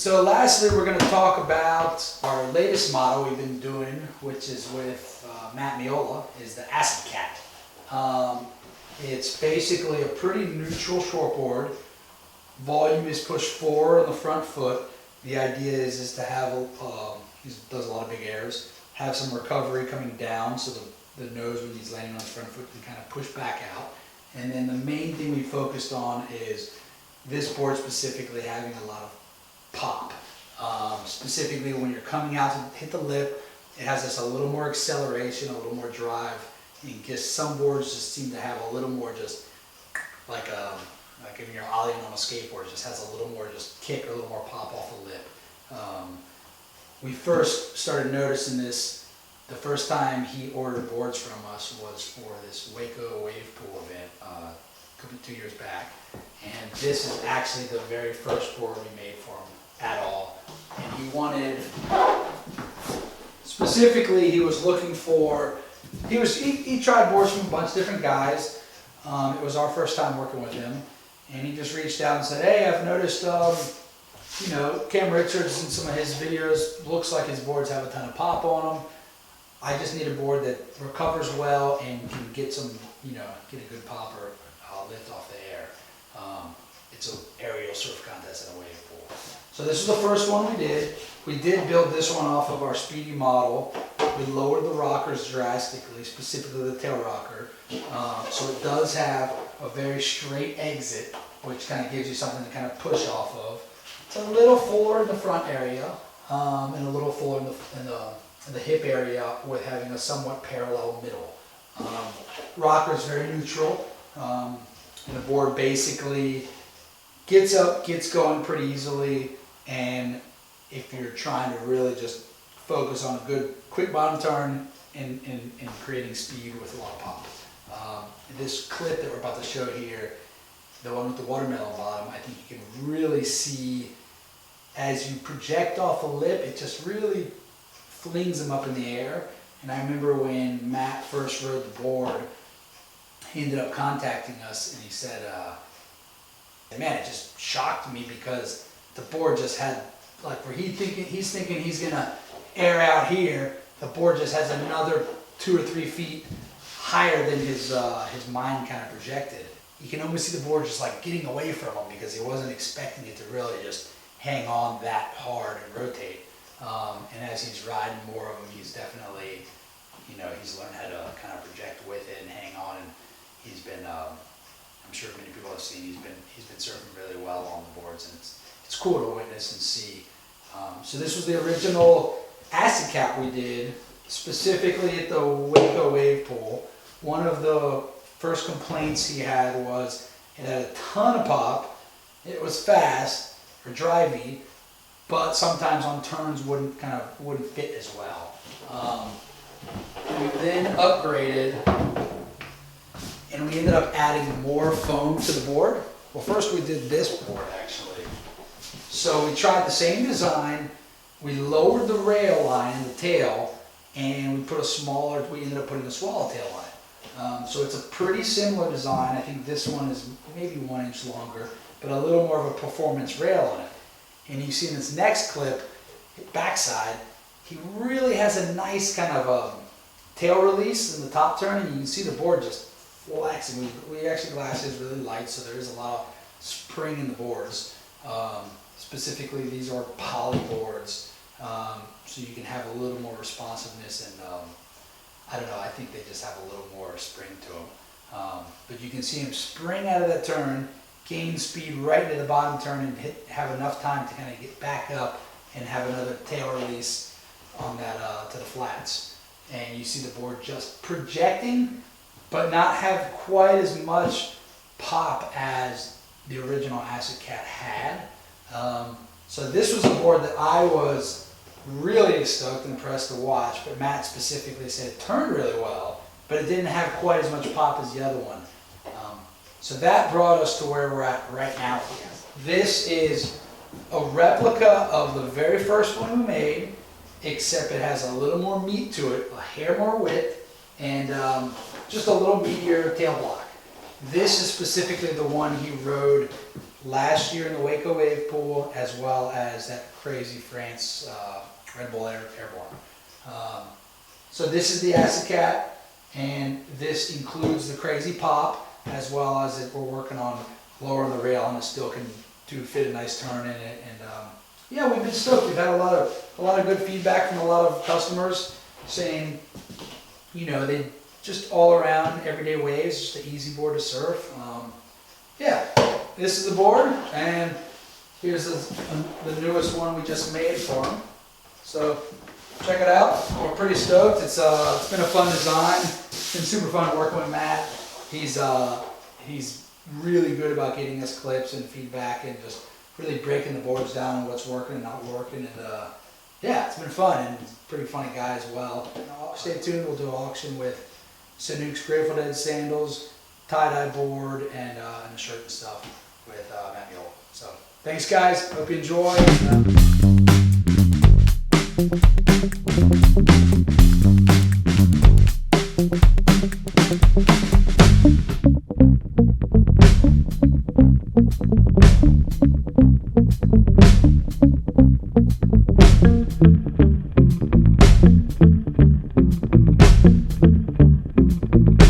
So lastly, we're going to talk about our latest model we've been doing, which is with Matt Meola, is the Acid Cat. It's basically a pretty neutral shortboard. Volume is pushed forward on the front foot. The idea is to have, he does a lot of big airs, have some recovery coming down so the nose when he's landing on his front foot can kind of push back out. And then the main thing we focused on is this board specifically having a lot of pop. Specifically when you're coming out to hit the lip, it has this a little more acceleration, a little more drive. And just some boards just seem to have a little more just like if you're ollieing on a skateboard, it just has a little more just kick or a little more pop off the lip. We first started noticing this the first time he ordered boards from us was for this Waco wave pool event could be 2 years back. And this is actually the very first board we made for him at all. And he wanted, specifically he was looking for, he tried boards from a bunch of different guys. It was our first time working with him. And he just reached out and said, hey, I've noticed, you know, Cam Richards in some of his videos, looks like his boards have a ton of pop on them. I just need a board that recovers well and can get some, you know, get a good pop or lift off the air. It's an aerial surf contest in a wave pool. So this is the first one we did. We did build this one off of our Speedy model. We lowered the rockers drastically, specifically the tail rocker. So it does have a very straight exit, which kind of gives you something to kind of push off of. It's a little fuller in the front area and a little fuller in the hip area with having a somewhat parallel middle. Rocker is very neutral. And the board basically gets up, gets going pretty easily, and if you're trying to really just focus on a good quick bottom turn and creating speed with a lot of pop. This clip that we're about to show here, the one with the watermelon bottom, I think you can really see as you project off a lip, it just really flings them up in the air. And I remember when Matt first rode the board, he ended up contacting us and he said, man, it just shocked me because the board just had, like where he's thinking he's gonna air out here, the board just has another 2 or 3 feet higher than his mind kind of projected. You can almost see the board just like getting away from him because he wasn't expecting it to really just hang on that hard and rotate. And as he's riding more of them, he's definitely, you know, he's learned how to kind of project with it and hang on. And he's been, I'm sure many people have seen, he's been surfing really well on the boards, and it's cool to witness and see. So this was the original Acid Cat we did, specifically at the Waco wave pool. One of the first complaints he had was it had a ton of pop, it was fast or drivey, but sometimes on turns wouldn't fit as well. We then upgraded and we ended up adding more foam to the board. Well, first we did this board actually. So we tried the same design, we lowered the rail line, the tail, and we ended up putting a swallowtail line. So it's a pretty similar design. I think this one is maybe 1 inch longer, but a little more of a performance rail on it. And you see in this next clip, backside, he really has a nice kind of tail release in the top turn, and you can see the board just flexing. We actually glass is really light, so there is a lot of spring in the boards. Specifically, these are poly boards, so you can have a little more responsiveness and I don't know, I think they just have a little more spring to them. But you can see him spring out of that turn, gain speed right to the bottom turn and have enough time to kind of get back up and have another tail release on that to the flats. And you see the board just projecting, but not have quite as much pop as the original Acid Cat had. So this was a board that I was really stoked and impressed to watch, but Matt specifically said it turned really well, but it didn't have quite as much pop as the other one. So that brought us to where we're at right now. This is a replica of the very first one we made, except it has a little more meat to it, a hair more width, and just a little meatier tail block. This is specifically the one he rode last year in the Waco wave pool, as well as that crazy France Red Bull Airborne. So this is the Acid Cat, and this includes the Crazy Pop, as well as we're working on lowering the rail, and it still can fit a nice turn in it. And yeah, we've been stoked. We've had a lot of good feedback from a lot of customers saying, you know, they just all around everyday waves, just an easy board to surf. Yeah, this is the board, and here's the newest one we just made for him. So check it out. We're pretty stoked. It's been a fun design. It's been super fun working with Matt. He's really good about getting us clips and feedback and just really breaking the boards down on what's working and not working. And yeah, it's been fun, and he's a pretty funny guy as well. And stay tuned. We'll do an auction with Sanook's Grateful Dead sandals, tie-dye board, and a shirt and stuff with Matt Meola. So thanks, guys. Hope you enjoy.